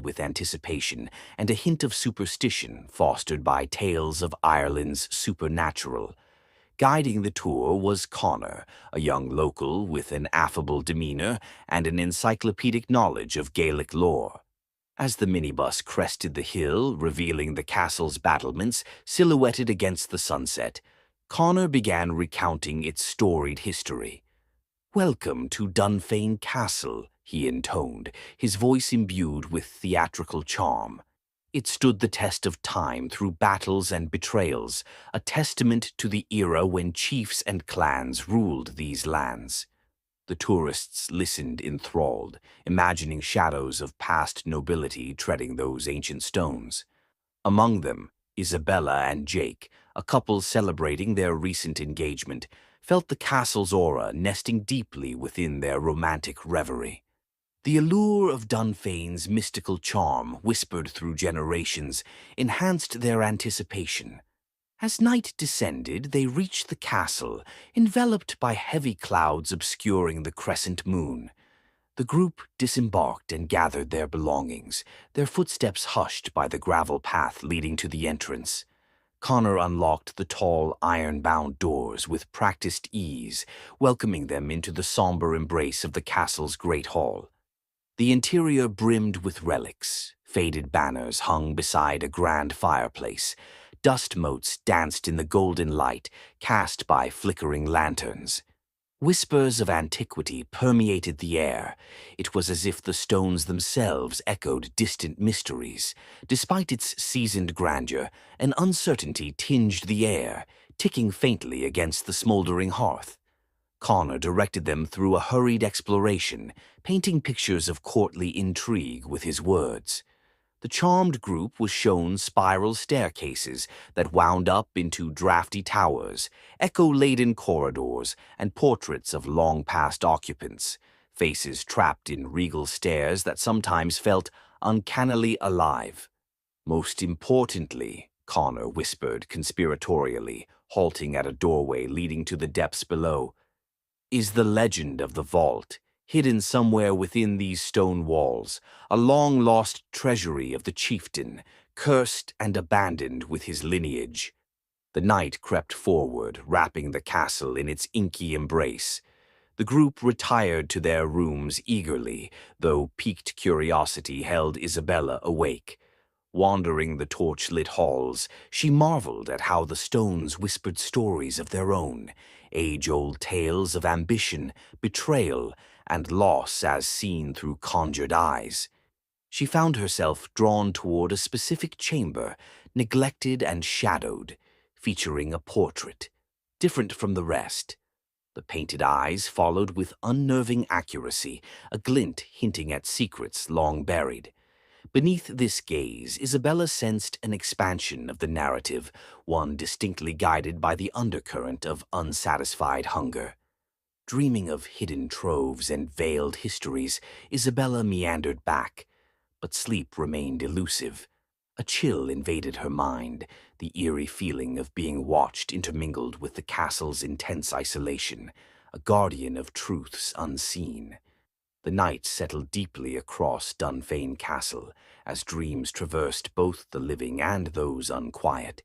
with anticipation and a hint of superstition fostered by tales of Ireland's supernatural. Guiding the tour was Connor, a young local with an affable demeanor and an encyclopedic knowledge of Gaelic lore. As the minibus crested the hill, revealing the castle's battlements silhouetted against the sunset, Connor began recounting its storied history. "Welcome to Dunfane Castle," he intoned, his voice imbued with theatrical charm. It stood the test of time through battles and betrayals, a testament to the era when chiefs and clans ruled these lands. The tourists listened enthralled, imagining shadows of past nobility treading those ancient stones. Among them, Isabella and Jake, a couple celebrating their recent engagement, felt the castle's aura nesting deeply within their romantic reverie. The allure of Dunfane's mystical charm, whispered through generations, enhanced their anticipation. As night descended, they reached the castle, enveloped by heavy clouds obscuring the crescent moon. The group disembarked and gathered their belongings, their footsteps hushed by the gravel path leading to the entrance. Connor unlocked the tall, iron-bound doors with practiced ease, welcoming them into the somber embrace of the castle's great hall. The interior brimmed with relics. Faded banners hung beside a grand fireplace. Dust motes danced in the golden light cast by flickering lanterns. Whispers of antiquity permeated the air. It was as if the stones themselves echoed distant mysteries. Despite its seasoned grandeur, an uncertainty tinged the air, ticking faintly against the smoldering hearth. Connor directed them through a hurried exploration, painting pictures of courtly intrigue with his words. The charmed group was shown spiral staircases that wound up into drafty towers, echo-laden corridors, and portraits of long-past occupants, faces trapped in regal stares that sometimes felt uncannily alive. "Most importantly," Connor whispered conspiratorially, halting at a doorway leading to the depths below, "is the legend of the vault, hidden somewhere within these stone walls, a long-lost treasury of the chieftain, cursed and abandoned with his lineage." The night crept forward, wrapping the castle in its inky embrace. The group retired to their rooms eagerly, though piqued curiosity held Isabella awake. Wandering the torch-lit halls, she marveled at how the stones whispered stories of their own, age-old tales of ambition, betrayal, and loss as seen through conjured eyes. She found herself drawn toward a specific chamber, neglected and shadowed, featuring a portrait, different from the rest. The painted eyes followed with unnerving accuracy, a glint hinting at secrets long buried. Beneath this gaze, Isabella sensed an expansion of the narrative, one distinctly guided by the undercurrent of unsatisfied hunger. Dreaming of hidden troves and veiled histories, Isabella meandered back, but sleep remained elusive. A chill invaded her mind, the eerie feeling of being watched intermingled with the castle's intense isolation, a guardian of truths unseen. The night settled deeply across Dunfane Castle as dreams traversed both the living and those unquiet.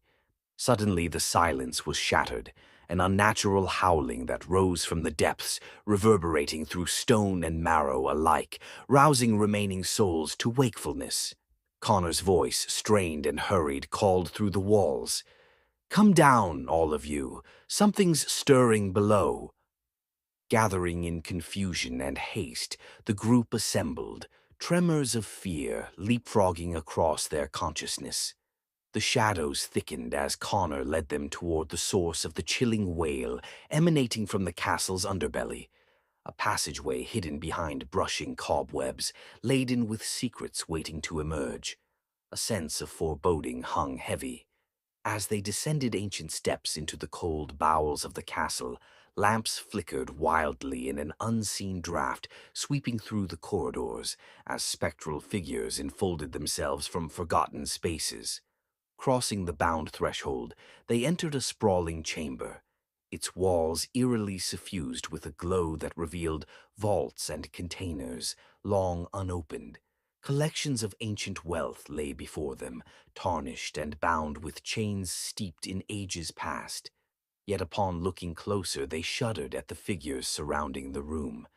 Suddenly the silence was shattered, an unnatural howling that rose from the depths, reverberating through stone and marrow alike, rousing remaining souls to wakefulness. Connor's voice, strained and hurried, called through the walls. "Come down, all of you. Something's stirring below." Gathering in confusion and haste, the group assembled, tremors of fear leapfrogging across their consciousness. The shadows thickened as Connor led them toward the source of the chilling wail emanating from the castle's underbelly, a passageway hidden behind brushing cobwebs, laden with secrets waiting to emerge. A sense of foreboding hung heavy. As they descended ancient steps into the cold bowels of the castle, lamps flickered wildly in an unseen draft, sweeping through the corridors as spectral figures enfolded themselves from forgotten spaces. Crossing the bound threshold, they entered a sprawling chamber, its walls eerily suffused with a glow that revealed vaults and containers, long unopened. Collections of ancient wealth lay before them, tarnished and bound with chains steeped in ages past. Yet upon looking closer, they shuddered at the figures surrounding the room.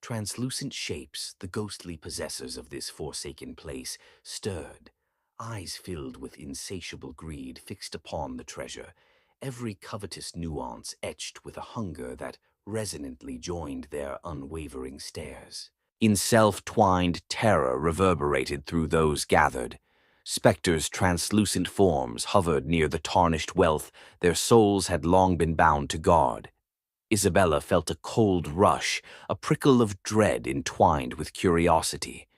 Translucent shapes, the ghostly possessors of this forsaken place, stirred, eyes filled with insatiable greed fixed upon the treasure, every covetous nuance etched with a hunger that resonantly joined their unwavering stares. In self-twined terror reverberated through those gathered. Spectres' translucent forms hovered near the tarnished wealth their souls had long been bound to guard. Isabella felt a cold rush, a prickle of dread entwined with curiosity.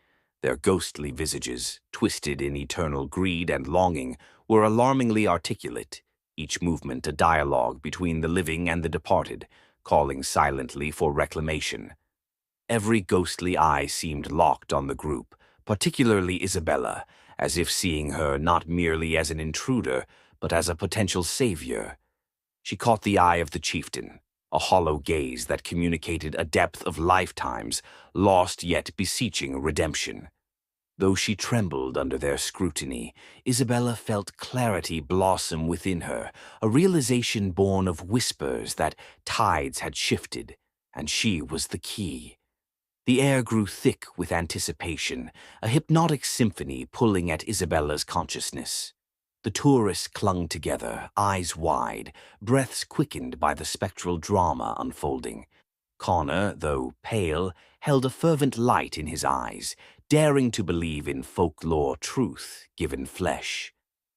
Their ghostly visages, twisted in eternal greed and longing, were alarmingly articulate, each movement a dialogue between the living and the departed, calling silently for reclamation. Every ghostly eye seemed locked on the group, particularly Isabella, as if seeing her not merely as an intruder, but as a potential savior. She caught the eye of the chieftain, a hollow gaze that communicated a depth of lifetimes, lost yet beseeching redemption. Though she trembled under their scrutiny, Isabella felt clarity blossom within her, a realization born of whispers that tides had shifted, and she was the key. The air grew thick with anticipation, a hypnotic symphony pulling at Isabella's consciousness. The tourists clung together, eyes wide, breaths quickened by the spectral drama unfolding. Connor, though pale, held a fervent light in his eyes, daring to believe in folklore truth given flesh.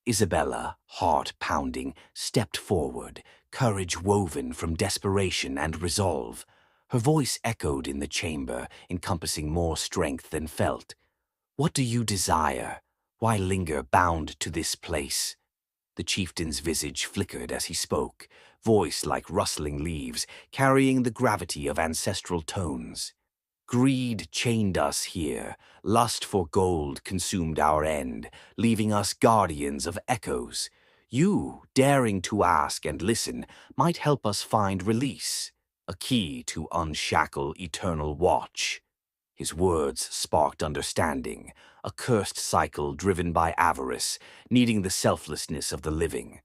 Isabella, heart pounding, stepped forward, courage woven from desperation and resolve. Her voice echoed in the chamber, encompassing more strength than felt. "What do you desire? Why linger bound to this place?" The chieftain's visage flickered as he spoke, voice like rustling leaves, carrying the gravity of ancestral tones. "Greed chained us here, lust for gold consumed our end, leaving us guardians of echoes. You, daring to ask and listen, might help us find release, a key to unshackle eternal watch." His words sparked understanding, a cursed cycle driven by avarice, needing the selflessness of the living.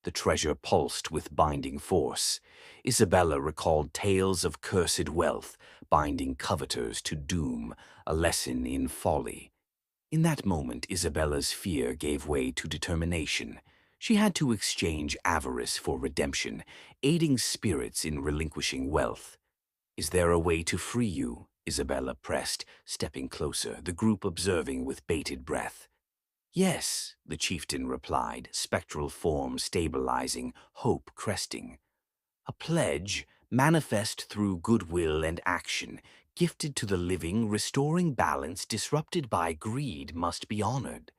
The treasure pulsed with binding force. Isabella recalled tales of cursed wealth, binding coveters to doom, a lesson in folly. In that moment, Isabella's fear gave way to determination. She had to exchange avarice for redemption, aiding spirits in relinquishing wealth. "Is there a way to free you?" Isabella pressed, stepping closer, the group observing with bated breath. "Yes," the chieftain replied, spectral form stabilizing, hope cresting. "A pledge, manifest through goodwill and action, gifted to the living, restoring balance disrupted by greed must be honored.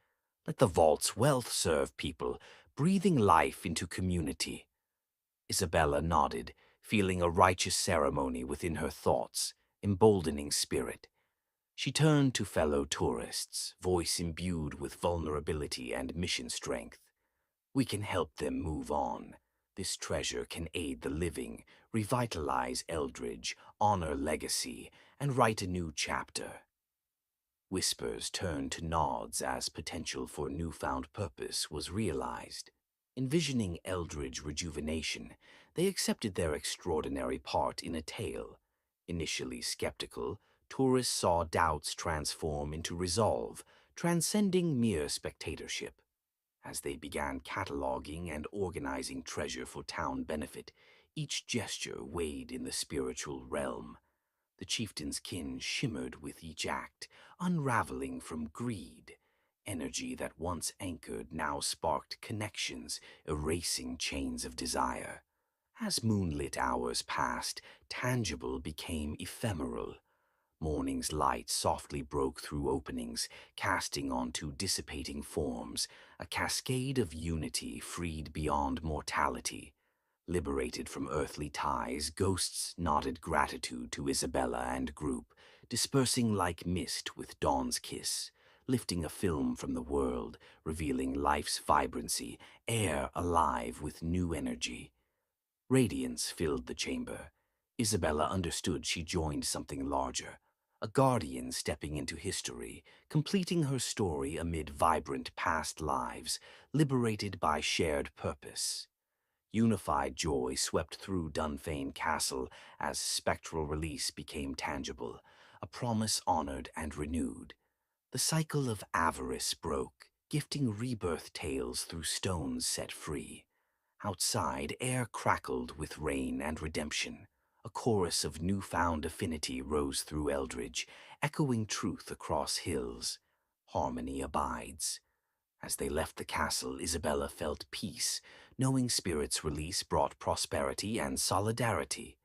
Let the vault's wealth serve people, breathing life into community." Isabella nodded, feeling a righteous ceremony within her thoughts, emboldening spirit. She turned to fellow tourists, voice imbued with vulnerability and mission strength. "We can help them move on. This treasure can aid the living, revitalize Eldridge, honor legacy, and write a new chapter." Whispers turned to nods as potential for newfound purpose was realized. Envisioning Eldridge rejuvenation, they accepted their extraordinary part in a tale. Initially skeptical, tourists saw doubts transform into resolve, transcending mere spectatorship. As they began cataloging and organizing treasure for town benefit, each gesture weighed in the spiritual realm. The chieftain's kin shimmered with each act, unraveling from greed. Energy that once anchored now sparked connections, erasing chains of desire. As moonlit hours passed, tangible became ephemeral. Morning's light softly broke through openings, casting onto dissipating forms, a cascade of unity freed beyond mortality. Liberated from earthly ties, ghosts nodded gratitude to Isabella and group, dispersing like mist with dawn's kiss, lifting a film from the world, revealing life's vibrancy, air alive with new energy. Radiance filled the chamber. Isabella understood she joined something larger, a guardian stepping into history, completing her story amid vibrant past lives, liberated by shared purpose. Unified joy swept through Dunfane Castle as spectral release became tangible, a promise honored and renewed. The cycle of avarice broke, gifting rebirth tales through stones set free. Outside, air crackled with rain and redemption. A chorus of newfound affinity rose through Eldridge, echoing truth across hills. Harmony abides. As they left the castle, Isabella felt peace, knowing Spirit's release brought prosperity and solidarity.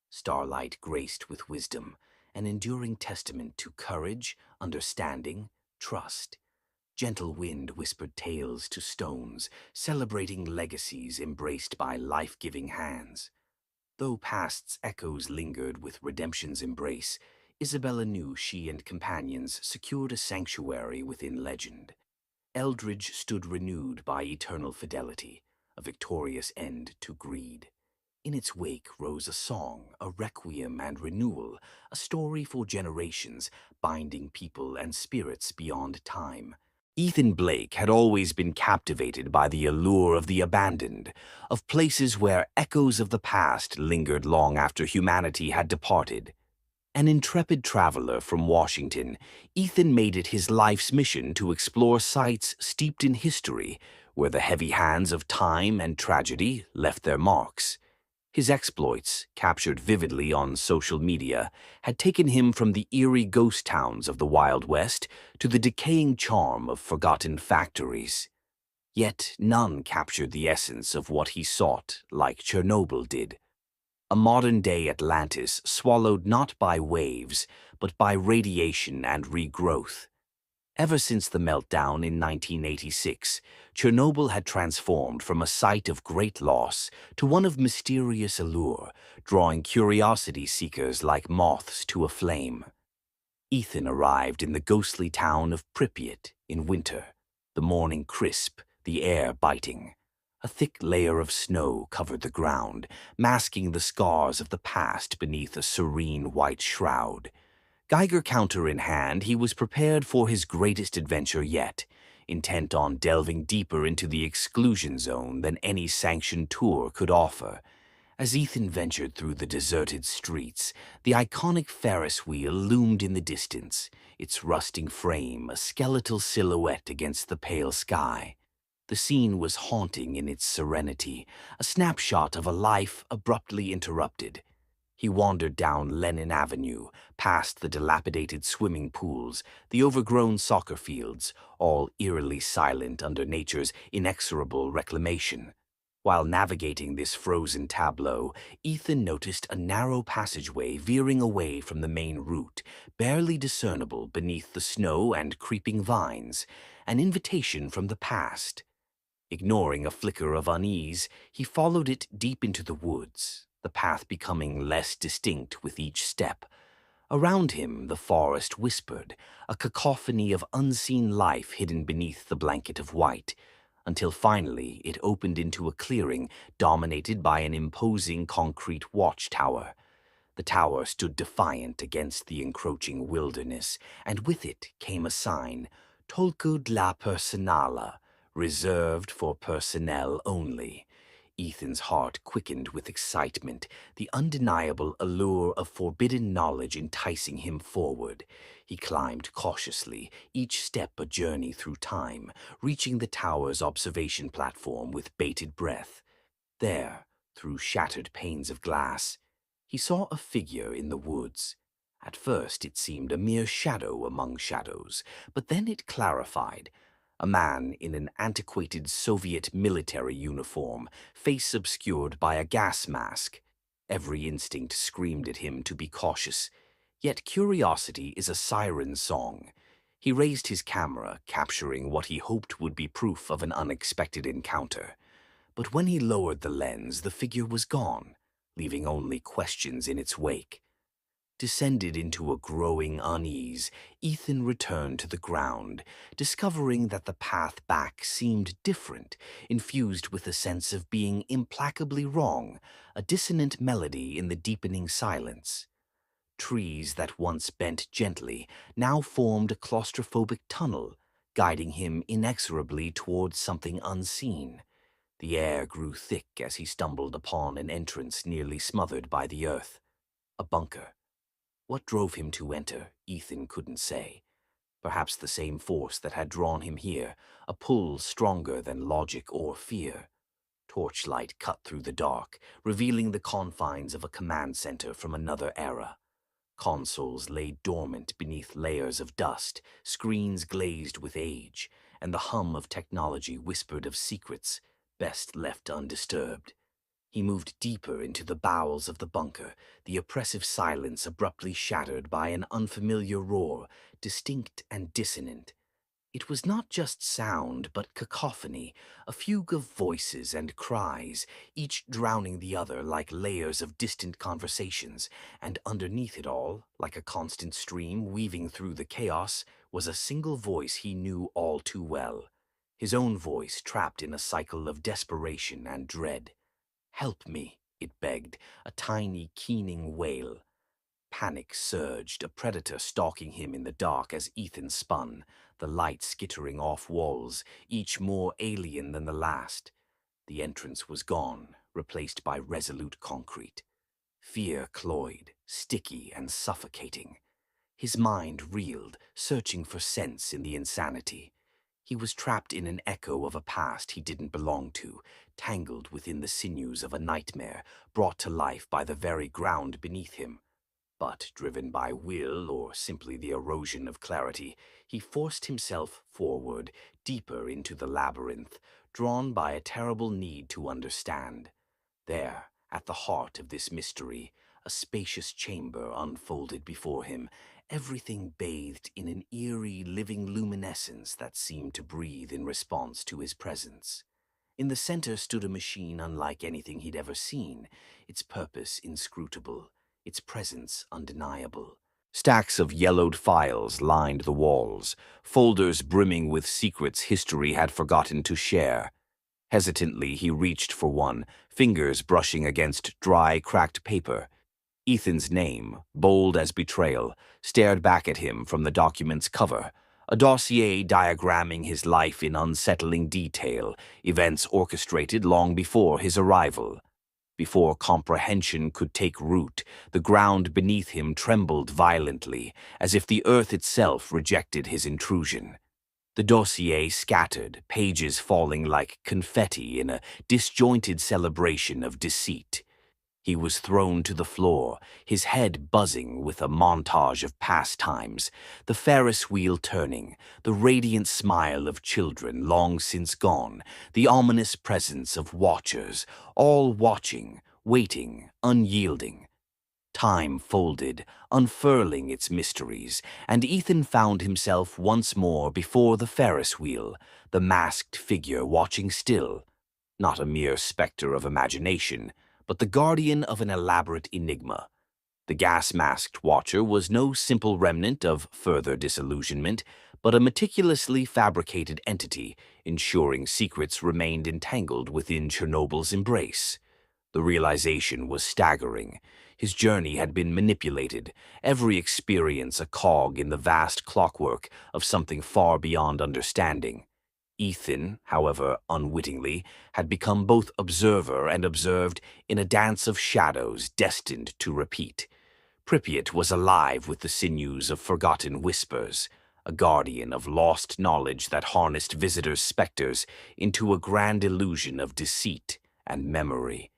Starlight graced with wisdom, an enduring testament to courage, understanding, trust. Gentle wind whispered tales to stones, celebrating legacies embraced by life-giving hands. Though past's echoes lingered with redemption's embrace, Isabella knew she and companions secured a sanctuary within legend. Eldridge stood renewed by eternal fidelity, a victorious end to greed. In its wake rose a song, a requiem and renewal, a story for generations, binding people and spirits beyond time. Ethan Blake had always been captivated by the allure of the abandoned, of places where echoes of the past lingered long after humanity had departed. An intrepid traveler from Washington, Ethan made it his life's mission to explore sites steeped in history, where the heavy hands of time and tragedy left their marks. His exploits, captured vividly on social media, had taken him from the eerie ghost towns of the Wild West to the decaying charm of forgotten factories. Yet none captured the essence of what he sought like Chernobyl did. A modern-day Atlantis swallowed not by waves, but by radiation and regrowth. Ever since the meltdown in 1986, Chernobyl had transformed from a site of great loss to one of mysterious allure, drawing curiosity seekers like moths to a flame. Ethan arrived in the ghostly town of Pripyat in winter, the morning crisp, the air biting. A thick layer of snow covered the ground, masking the scars of the past beneath a serene white shroud. Geiger counter in hand, he was prepared for his greatest adventure yet, intent on delving deeper into the exclusion zone than any sanctioned tour could offer. As Ethan ventured through the deserted streets, the iconic Ferris wheel loomed in the distance, its rusting frame a skeletal silhouette against the pale sky. The scene was haunting in its serenity, a snapshot of a life abruptly interrupted. He wandered down Lennon Avenue, past the dilapidated swimming pools, the overgrown soccer fields, all eerily silent under nature's inexorable reclamation. While navigating this frozen tableau, Ethan noticed a narrow passageway veering away from the main route, barely discernible beneath the snow and creeping vines, an invitation from the past. Ignoring a flicker of unease, he followed it deep into the woods, the path becoming less distinct with each step. Around him, the forest whispered, a cacophony of unseen life hidden beneath the blanket of white, until finally it opened into a clearing dominated by an imposing concrete watchtower. The tower stood defiant against the encroaching wilderness, and with it came a sign, Tolku dla personala, reserved for personnel only. Ethan's heart quickened with excitement, the undeniable allure of forbidden knowledge enticing him forward. He climbed cautiously, each step a journey through time, reaching the tower's observation platform with bated breath. There, through shattered panes of glass, he saw a figure in the woods. At first it seemed a mere shadow among shadows, but then it clarified. A man in an antiquated Soviet military uniform, face obscured by a gas mask. Every instinct screamed at him to be cautious, yet curiosity is a siren song. He raised his camera, capturing what he hoped would be proof of an unexpected encounter. But when he lowered the lens, the figure was gone, leaving only questions in its wake. Descended into a growing unease, Ethan returned to the ground, discovering that the path back seemed different, infused with a sense of being implacably wrong, a dissonant melody in the deepening silence. Trees that once bent gently now formed a claustrophobic tunnel, guiding him inexorably towards something unseen. The air grew thick as he stumbled upon an entrance nearly smothered by the earth. A bunker. What drove him to enter, Ethan couldn't say. Perhaps the same force that had drawn him here, a pull stronger than logic or fear. Torchlight cut through the dark, revealing the confines of a command center from another era. Consoles lay dormant beneath layers of dust, screens glazed with age, and the hum of technology whispered of secrets best left undisturbed. He moved deeper into the bowels of the bunker, the oppressive silence abruptly shattered by an unfamiliar roar, distinct and dissonant. It was not just sound, but cacophony, a fugue of voices and cries, each drowning the other like layers of distant conversations, and underneath it all, like a constant stream weaving through the chaos, was a single voice he knew all too well. His own voice trapped in a cycle of desperation and dread. "Help me," it begged, a tiny, keening wail. Panic surged, a predator stalking him in the dark as Ethan spun, the light skittering off walls, each more alien than the last. The entrance was gone, replaced by resolute concrete. Fear cloyed, sticky and suffocating. His mind reeled, searching for sense in the insanity. He was trapped in an echo of a past he didn't belong to, tangled within the sinews of a nightmare, brought to life by the very ground beneath him. But, driven by will or simply the erosion of clarity, he forced himself forward, deeper into the labyrinth, drawn by a terrible need to understand. There, at the heart of this mystery, a spacious chamber unfolded before him, everything bathed in an eerie, living luminescence that seemed to breathe in response to his presence. In the center stood a machine unlike anything he'd ever seen, its purpose inscrutable, its presence undeniable. Stacks of yellowed files lined the walls, folders brimming with secrets history had forgotten to share. Hesitantly, he reached for one, fingers brushing against dry, cracked paper. Ethan's name, bold as betrayal, stared back at him from the document's cover, a dossier diagramming his life in unsettling detail, events orchestrated long before his arrival. Before comprehension could take root, the ground beneath him trembled violently, as if the earth itself rejected his intrusion. The dossier scattered, pages falling like confetti in a disjointed celebration of deceit. He was thrown to the floor, his head buzzing with a montage of pastimes, the Ferris wheel turning, the radiant smile of children long since gone, the ominous presence of watchers, all watching, waiting, unyielding. Time folded, unfurling its mysteries, and Ethan found himself once more before the Ferris wheel, the masked figure watching still, not a mere specter of imagination, but the guardian of an elaborate enigma. The gas-masked watcher was no simple remnant of further disillusionment, but a meticulously fabricated entity, ensuring secrets remained entangled within Chernobyl's embrace. The realization was staggering. His journey had been manipulated, every experience a cog in the vast clockwork of something far beyond understanding. Ethan, however unwittingly, had become both observer and observed in a dance of shadows destined to repeat. Pripyat was alive with the sinews of forgotten whispers, a guardian of lost knowledge that harnessed visitors' specters into a grand illusion of deceit and memory.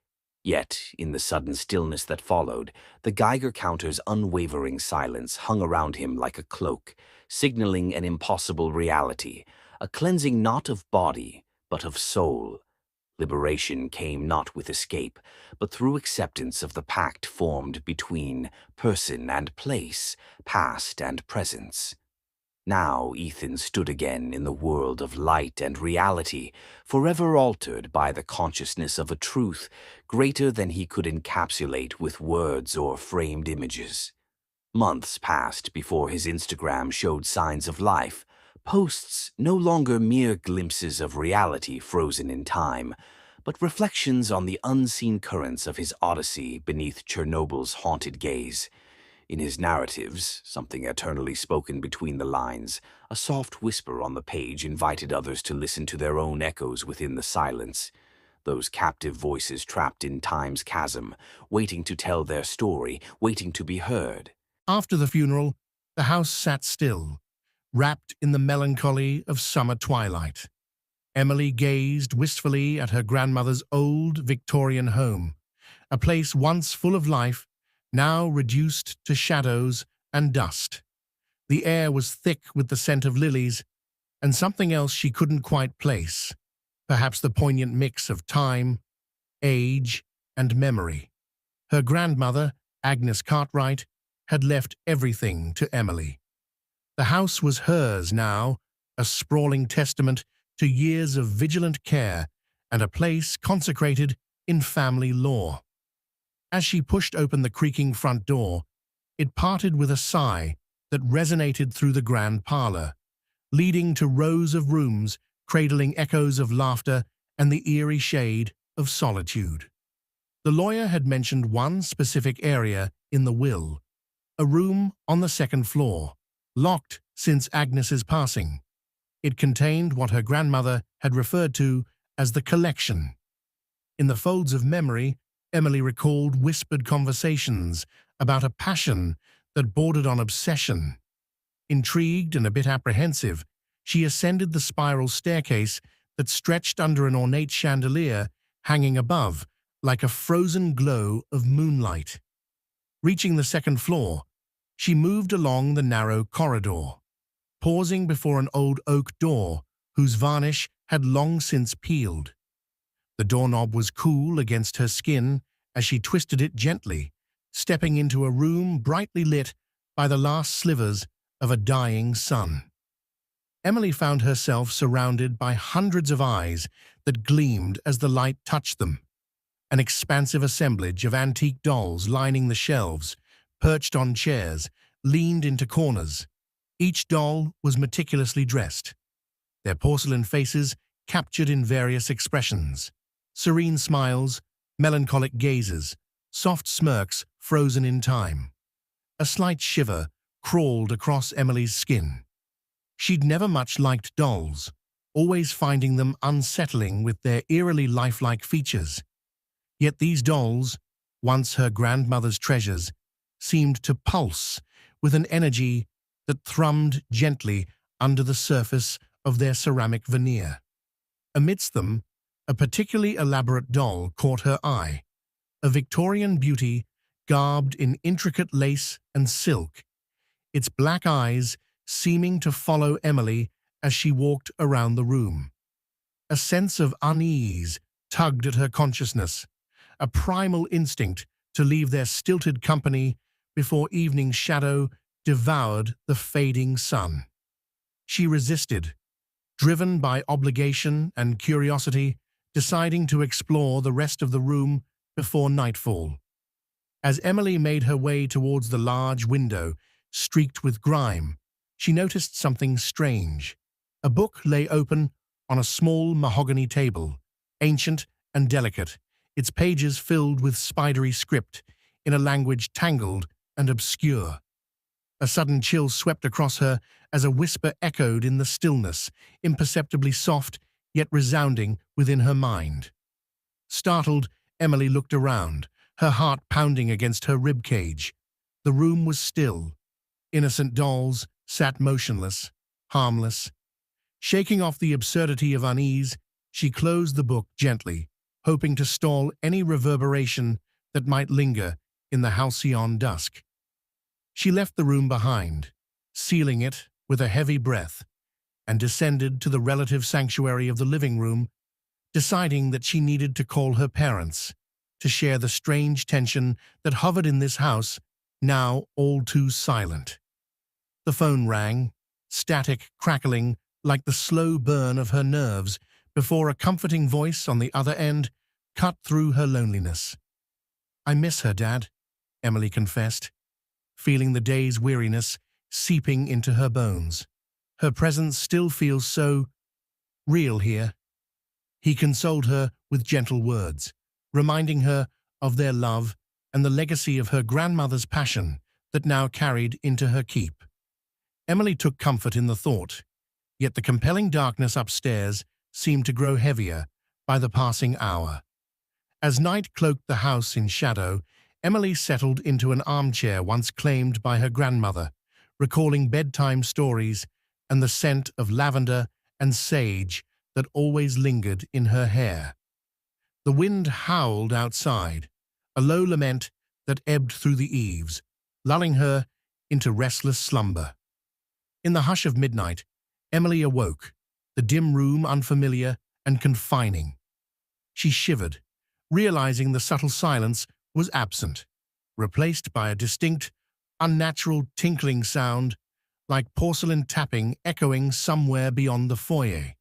Yet, in the sudden stillness that followed, the Geiger counter's unwavering silence hung around him like a cloak, signaling an impossible reality, a cleansing not of body, but of soul. Liberation came not with escape, but through acceptance of the pact formed between person and place, past and presence. Now Ethan stood again in the world of light and reality, forever altered by the consciousness of a truth greater than he could encapsulate with words or framed images. Months passed before his Instagram showed signs of life, posts no longer mere glimpses of reality frozen in time, but reflections on the unseen currents of his odyssey beneath Chernobyl's haunted gaze. In his narratives, something eternally spoken between the lines, a soft whisper on the page invited others to listen to their own echoes within the silence. Those captive voices trapped in time's chasm, waiting to tell their story, waiting to be heard. After the funeral, the house sat still, wrapped in the melancholy of summer twilight. Emily gazed wistfully at her grandmother's old Victorian home, a place once full of life, now reduced to shadows and dust. The air was thick with the scent of lilies and something else she couldn't quite place, perhaps the poignant mix of time, age, and memory. Her grandmother, Agnes Cartwright, had left everything to Emily. The house was hers now, a sprawling testament to years of vigilant care and a place consecrated in family lore. As she pushed open the creaking front door, it parted with a sigh that resonated through the grand parlor, leading to rows of rooms cradling echoes of laughter and the eerie shade of solitude. The lawyer had mentioned one specific area in the will, a room on the second floor, locked since Agnes's passing. It contained what her grandmother had referred to as the collection. In the folds of memory, Emily recalled whispered conversations about a passion that bordered on obsession. Intrigued and a bit apprehensive, she ascended the spiral staircase that stretched under an ornate chandelier hanging above, like a frozen glow of moonlight. Reaching the second floor, she moved along the narrow corridor, pausing before an old oak door whose varnish had long since peeled. The doorknob was cool against her skin as she twisted it gently, stepping into a room brightly lit by the last slivers of a dying sun. Emily found herself surrounded by hundreds of eyes that gleamed as the light touched them. An expansive assemblage of antique dolls lining the shelves, perched on chairs, leaned into corners. Each doll was meticulously dressed, their porcelain faces captured in various expressions: serene smiles, melancholic gazes, soft smirks frozen in time. A slight shiver crawled across Emily's skin. She'd never much liked dolls, always finding them unsettling with their eerily lifelike features. Yet these dolls, once her grandmother's treasures, seemed to pulse with an energy that thrummed gently under the surface of their ceramic veneer. Amidst them, a particularly elaborate doll caught her eye, a Victorian beauty garbed in intricate lace and silk, its black eyes seeming to follow Emily as she walked around the room. A sense of unease tugged at her consciousness, a primal instinct to leave their stilted company before evening's shadow devoured the fading sun. She resisted, driven by obligation and curiosity, deciding to explore the rest of the room before nightfall. As Emily made her way towards the large window, streaked with grime, she noticed something strange. A book lay open on a small mahogany table, ancient and delicate, its pages filled with spidery script in a language tangled and obscure. A sudden chill swept across her as a whisper echoed in the stillness, imperceptibly soft yet resounding within her mind. Startled, Emily looked around, her heart pounding against her ribcage. The room was still. Innocent dolls sat motionless, harmless. Shaking off the absurdity of unease, she closed the book gently, hoping to stall any reverberation that might linger in the halcyon dusk. She left the room behind, sealing it with a heavy breath, and descended to the relative sanctuary of the living room, deciding that she needed to call her parents to share the strange tension that hovered in this house, now all too silent. The phone rang, static crackling like the slow burn of her nerves before a comforting voice on the other end cut through her loneliness. "I miss her, Dad," Emily confessed, feeling the day's weariness seeping into her bones. "Her presence still feels so real here." He consoled her with gentle words, reminding her of their love and the legacy of her grandmother's passion that now carried into her keep. Emily took comfort in the thought, yet the compelling darkness upstairs seemed to grow heavier by the passing hour. As night cloaked the house in shadow, Emily settled into an armchair once claimed by her grandmother, recalling bedtime stories and the scent of lavender and sage that always lingered in her hair. The wind howled outside, a low lament that ebbed through the eaves, lulling her into restless slumber. In the hush of midnight, Emily awoke, the dim room unfamiliar and confining. She shivered, realizing the subtle silence was absent, replaced by a distinct, unnatural tinkling sound, like porcelain tapping echoing somewhere beyond the foyer.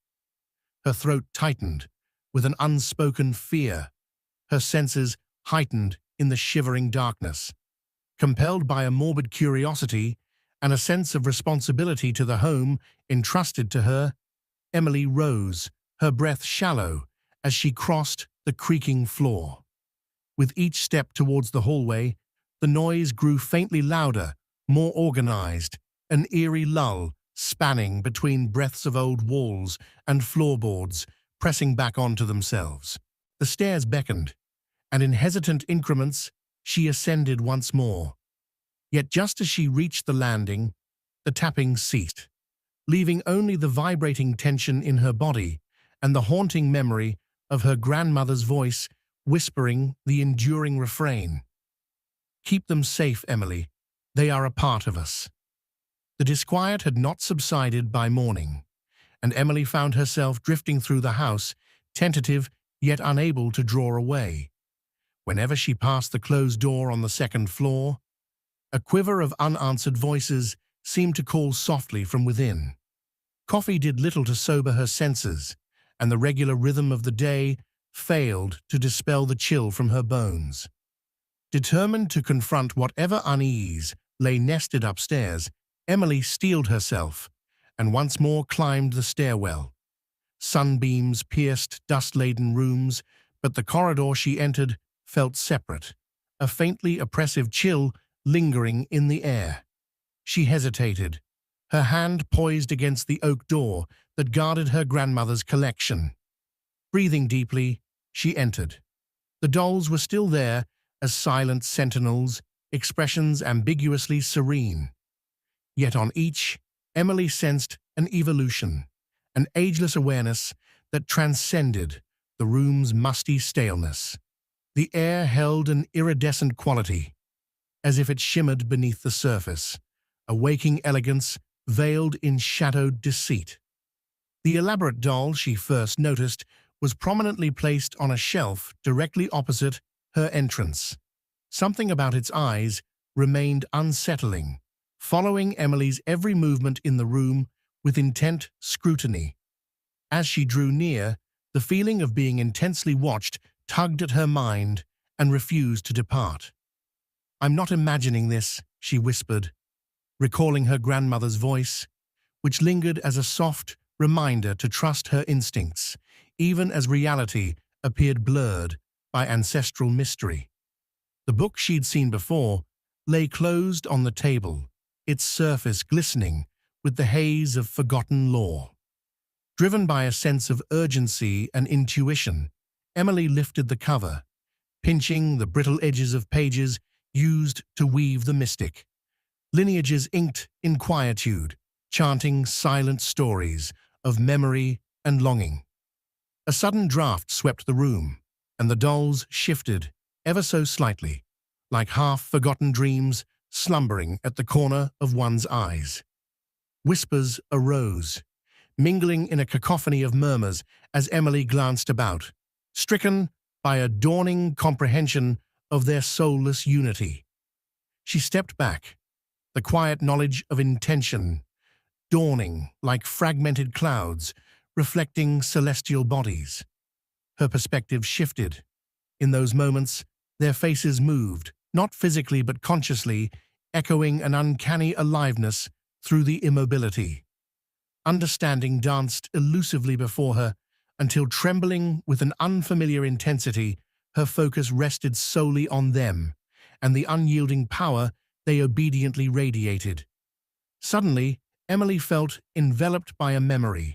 Her throat tightened with an unspoken fear, her senses heightened in the shivering darkness. Compelled by a morbid curiosity and a sense of responsibility to the home entrusted to her, Emily rose, her breath shallow, as she crossed the creaking floor. With each step towards the hallway, the noise grew faintly louder, more organized, an eerie lull spanning between breaths of old walls and floorboards pressing back onto themselves. The stairs beckoned, and in hesitant increments, she ascended once more. Yet just as she reached the landing, the tapping ceased, leaving only the vibrating tension in her body and the haunting memory of her grandmother's voice whispering the enduring refrain. "Keep them safe, Emily. They are a part of us." The disquiet had not subsided by morning, and Emily found herself drifting through the house, tentative yet unable to draw away. Whenever she passed the closed door on the second floor, a quiver of unanswered voices seemed to call softly from within. Coffee did little to sober her senses, and the regular rhythm of the day failed to dispel the chill from her bones. Determined to confront whatever unease lay nested upstairs, Emily steeled herself and once more climbed the stairwell. Sunbeams pierced dust-laden rooms, but the corridor she entered felt separate, a faintly oppressive chill lingering in the air. She hesitated, her hand poised against the oak door that guarded her grandmother's collection. Breathing deeply, she entered. The dolls were still there as silent sentinels, expressions ambiguously serene. Yet on each, Emily sensed an evolution, an ageless awareness that transcended the room's musty staleness. The air held an iridescent quality, as if it shimmered beneath the surface, a waking elegance veiled in shadowed deceit. The elaborate doll she first noticed was prominently placed on a shelf directly opposite her entrance. Something about its eyes remained unsettling, following Emily's every movement in the room with intent scrutiny. As she drew near, the feeling of being intensely watched tugged at her mind and refused to depart. "I'm not imagining this," she whispered, recalling her grandmother's voice, which lingered as a soft reminder to trust her instincts, even as reality appeared blurred by ancestral mystery. The book she'd seen before lay closed on the table, its surface glistening with the haze of forgotten lore. Driven by a sense of urgency and intuition, Emily lifted the cover, pinching the brittle edges of pages used to weave the mystic. Lineages inked in quietude, chanting silent stories of memory and longing. A sudden draft swept the room, and the dolls shifted ever so slightly, like half-forgotten dreams slumbering at the corner of one's eyes. Whispers arose, mingling in a cacophony of murmurs as Emily glanced about, stricken by a dawning comprehension of their soulless unity. She stepped back, the quiet knowledge of intention dawning like fragmented clouds, reflecting celestial bodies. Her perspective shifted. In those moments, their faces moved, not physically but consciously, echoing an uncanny aliveness through the immobility. Understanding danced elusively before her until, trembling with an unfamiliar intensity, her focus rested solely on them and the unyielding power They obediently radiated. Suddenly, Emily felt enveloped by a memory.